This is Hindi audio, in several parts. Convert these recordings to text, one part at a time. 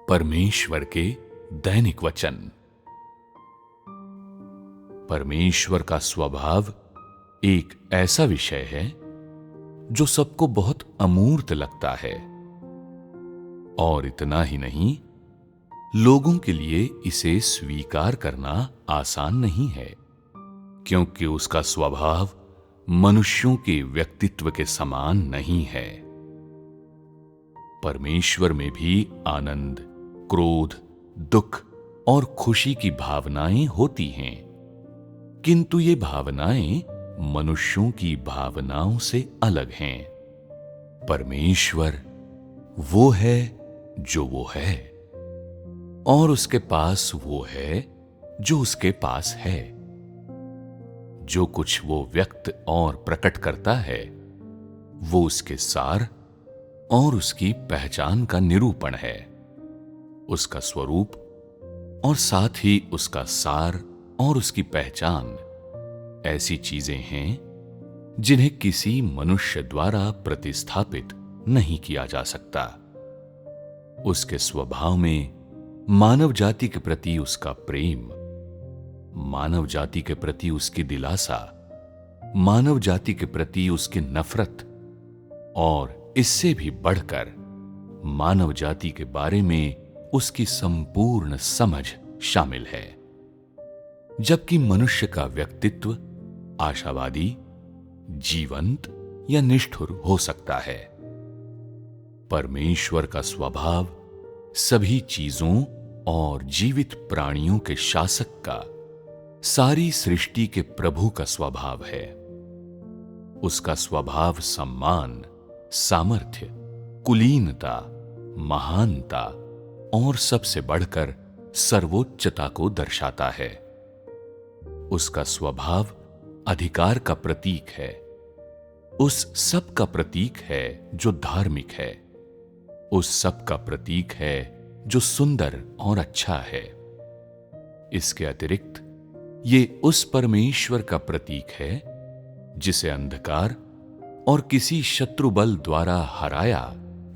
परमेश्वर के दैनिक वचन। परमेश्वर का स्वभाव एक ऐसा विषय है जो सबको बहुत अमूर्त लगता है, और इतना ही नहीं, लोगों के लिए इसे स्वीकार करना आसान नहीं है, क्योंकि उसका स्वभाव मनुष्यों के व्यक्तित्व के समान नहीं है। परमेश्वर में भी आनंद, क्रोध, दुख और खुशी की भावनाएं होती हैं, किंतु ये भावनाएं मनुष्यों की भावनाओं से अलग हैं। परमेश्वर वो है जो वो है, और उसके पास वो है जो उसके पास है। जो कुछ वो व्यक्त और प्रकट करता है, वो उसके सार और उसकी पहचान का निरूपण है। उसका स्वरूप और साथ ही उसका सार और उसकी पहचान ऐसी चीजें हैं जिन्हें किसी मनुष्य द्वारा प्रतिस्थापित नहीं किया जा सकता। उसके स्वभाव में मानव जाति के प्रति उसका प्रेम, मानव जाति के प्रति उसकी दिलासा, मानव जाति के प्रति उसकी नफरत, और इससे भी बढ़कर मानव जाति के बारे में उसकी संपूर्ण समझ शामिल है। जबकि मनुष्य का व्यक्तित्व आशावादी, जीवंत या निष्ठुर हो सकता है, परमेश्वर का स्वभाव सभी चीजों और जीवित प्राणियों के शासक का, सारी सृष्टि के प्रभु का स्वभाव है। उसका स्वभाव सम्मान, सामर्थ्य, कुलीनता, महानता और सबसे बढ़कर सर्वोच्चता को दर्शाता है। उसका स्वभाव अधिकार का प्रतीक है, उस सब का प्रतीक है जो धार्मिक है, उस सब का प्रतीक है जो सुंदर और अच्छा है। इसके अतिरिक्त ये उस परमेश्वर का प्रतीक है जिसे अंधकार और किसी शत्रु बल द्वारा हराया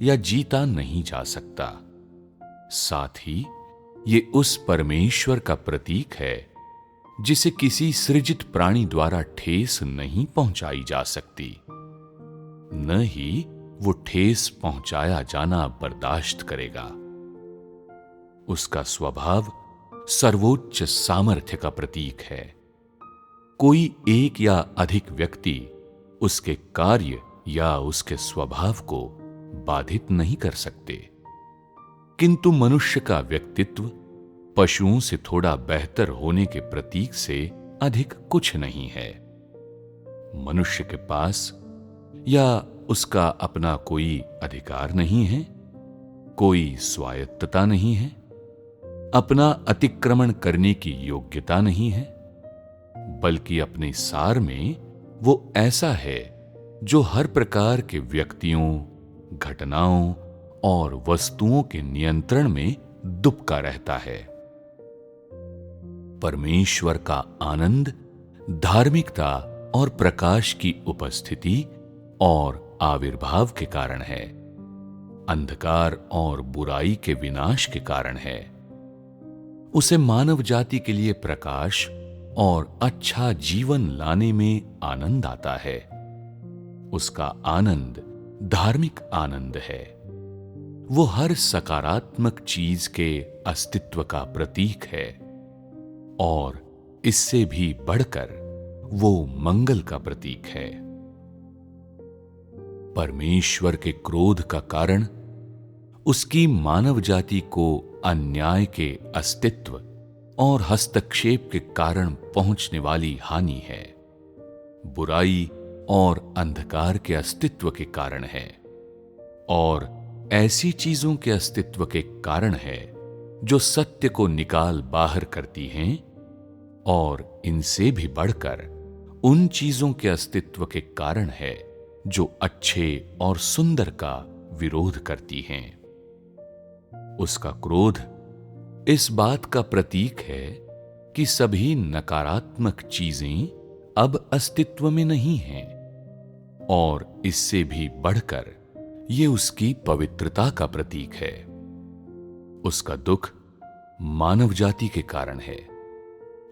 या जीता नहीं जा सकता। साथ ही ये उस परमेश्वर का प्रतीक है जिसे किसी सृजित प्राणी द्वारा ठेस नहीं पहुंचाई जा सकती, न ही वो ठेस पहुंचाया जाना बर्दाश्त करेगा। उसका स्वभाव सर्वोच्च सामर्थ्य का प्रतीक है। कोई एक या अधिक व्यक्ति उसके कार्य या उसके स्वभाव को बाधित नहीं कर सकते, किंतु मनुष्य का व्यक्तित्व पशुओं से थोड़ा बेहतर होने के प्रतीक से अधिक कुछ नहीं है। मनुष्य के पास या उसका अपना कोई अधिकार नहीं है, कोई स्वायत्तता नहीं है, अपना अतिक्रमण करने की योग्यता नहीं है, बल्कि अपने सार में वो ऐसा है जो हर प्रकार के व्यक्तियों, घटनाओं और वस्तुओं के नियंत्रण में दुबका रहता है। परमेश्वर का आनंद धार्मिकता और प्रकाश की उपस्थिति और आविर्भाव के कारण है, अंधकार और बुराई के विनाश के कारण है। उसे मानव जाति के लिए प्रकाश और अच्छा जीवन लाने में आनंद आता है। उसका आनंद धार्मिक आनंद है। वो हर सकारात्मक चीज के अस्तित्व का प्रतीक है, और इससे भी बढ़कर वो मंगल का प्रतीक है। परमेश्वर के क्रोध का कारण उसकी मानव जाति को अन्याय के अस्तित्व और हस्तक्षेप के कारण पहुंचने वाली हानि है। बुराई और अंधकार के अस्तित्व के कारण है, और ऐसी चीजों के अस्तित्व के कारण है जो सत्य को निकाल बाहर करती हैं, और इनसे भी बढ़कर उन चीजों के अस्तित्व के कारण है जो अच्छे और सुंदर का विरोध करती हैं। उसका क्रोध इस बात का प्रतीक है कि सभी नकारात्मक चीजें अब अस्तित्व में नहीं हैं, और इससे भी बढ़कर ये उसकी पवित्रता का प्रतीक है। उसका दुख मानव जाति के कारण है,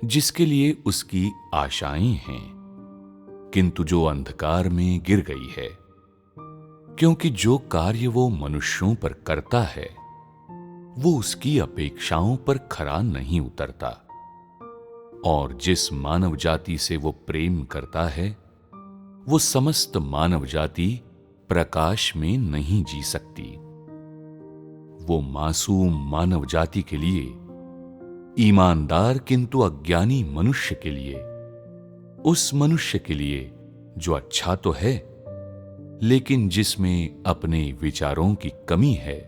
जिसके लिए उसकी आशाएं हैं, किंतु जो अंधकार में गिर गई है, क्योंकि जो कार्य वो मनुष्यों पर करता है वो उसकी अपेक्षाओं पर खरा नहीं उतरता, और जिस मानव जाति से वो प्रेम करता है वो समस्त मानव जाति प्रकाश में नहीं जी सकती। वो मासूम मानव जाति के लिए, ईमानदार किंतु अज्ञानी मनुष्य के लिए, उस मनुष्य के लिए जो अच्छा तो है लेकिन जिसमें अपने विचारों की कमी है,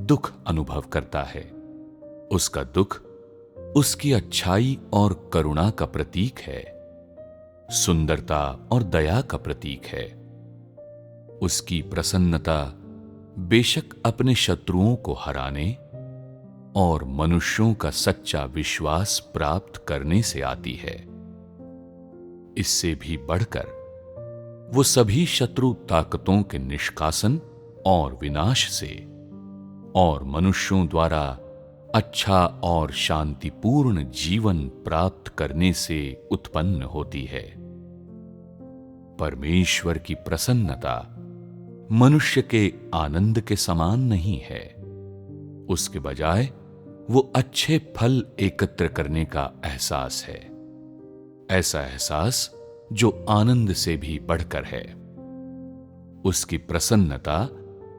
दुख अनुभव करता है। उसका दुख उसकी अच्छाई और करुणा का प्रतीक है, सुंदरता और दया का प्रतीक है। उसकी प्रसन्नता बेशक अपने शत्रुओं को हराने और मनुष्यों का सच्चा विश्वास प्राप्त करने से आती है। इससे भी बढ़कर वो सभी शत्रु ताकतों के निष्कासन और विनाश से और मनुष्यों द्वारा अच्छा और शांतिपूर्ण जीवन प्राप्त करने से उत्पन्न होती है। परमेश्वर की प्रसन्नता मनुष्य के आनंद के समान नहीं है, उसके बजाय वो अच्छे फल एकत्र करने का एहसास है, ऐसा एहसास जो आनंद से भी बढ़कर है। उसकी प्रसन्नता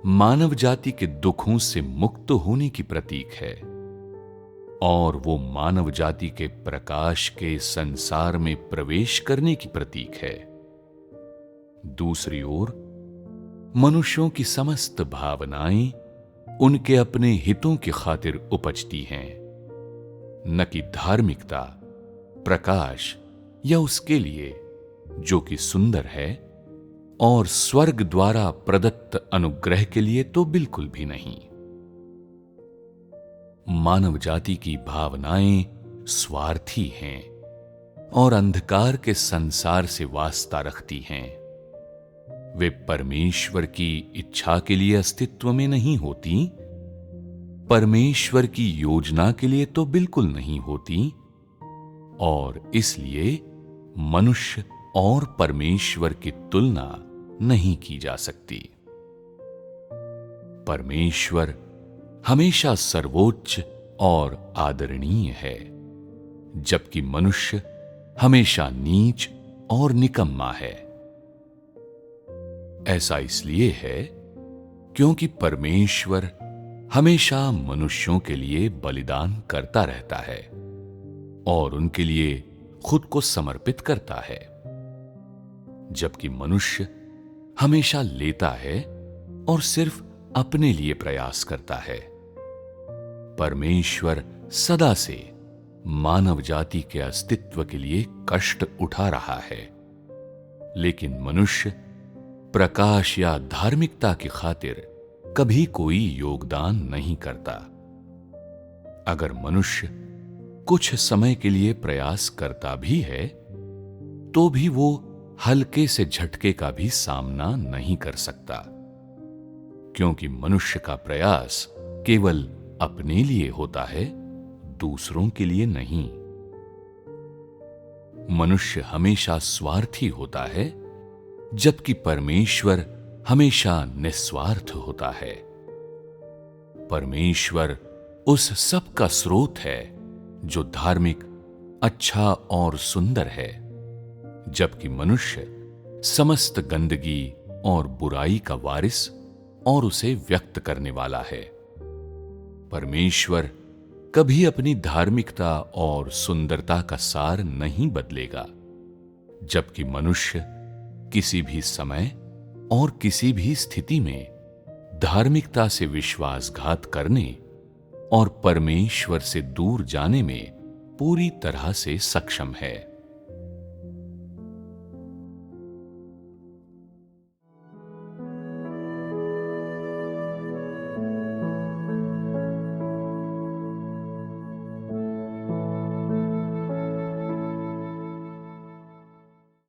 मानव जाति के दुखों से मुक्त होने की प्रतीक है, और वो मानव जाति के प्रकाश के संसार में प्रवेश करने की प्रतीक है। दूसरी ओर मनुष्यों की समस्त भावनाएं उनके अपने हितों की खातिर उपजती हैं, न कि धार्मिकता, प्रकाश या उसके लिए जो कि सुंदर है, और स्वर्ग द्वारा प्रदत्त अनुग्रह के लिए तो बिल्कुल भी नहीं। मानव जाति की भावनाएं स्वार्थी हैं और अंधकार के संसार से वास्ता रखती हैं। वे परमेश्वर की इच्छा के लिए अस्तित्व में नहीं होती, परमेश्वर की योजना के लिए तो बिल्कुल नहीं होती, और इसलिए मनुष्य और परमेश्वर की तुलना नहीं की जा सकती। परमेश्वर हमेशा सर्वोच्च और आदरणीय है, जबकि मनुष्य हमेशा नीच और निकम्मा है। ऐसा इसलिए है क्योंकि परमेश्वर हमेशा मनुष्यों के लिए बलिदान करता रहता है और उनके लिए खुद को समर्पित करता है, जबकि मनुष्य हमेशा लेता है और सिर्फ अपने लिए प्रयास करता है। परमेश्वर सदा से मानव जाति के अस्तित्व के लिए कष्ट उठा रहा है, लेकिन मनुष्य प्रकाश या धार्मिकता की खातिर कभी कोई योगदान नहीं करता। अगर मनुष्य कुछ समय के लिए प्रयास करता भी है तो भी वो हल्के से झटके का भी सामना नहीं कर सकता, क्योंकि मनुष्य का प्रयास केवल अपने लिए होता है, दूसरों के लिए नहीं। मनुष्य हमेशा स्वार्थी होता है, जबकि परमेश्वर हमेशा निस्वार्थ होता है। परमेश्वर उस सब का स्रोत है जो धार्मिक, अच्छा और सुंदर है, जबकि मनुष्य समस्त गंदगी और बुराई का वारिस और उसे व्यक्त करने वाला है। परमेश्वर कभी अपनी धार्मिकता और सुंदरता का सार नहीं बदलेगा, जबकि मनुष्य किसी भी समय और किसी भी स्थिति में धार्मिकता से विश्वासघात करने और परमेश्वर से दूर जाने में पूरी तरह से सक्षम है।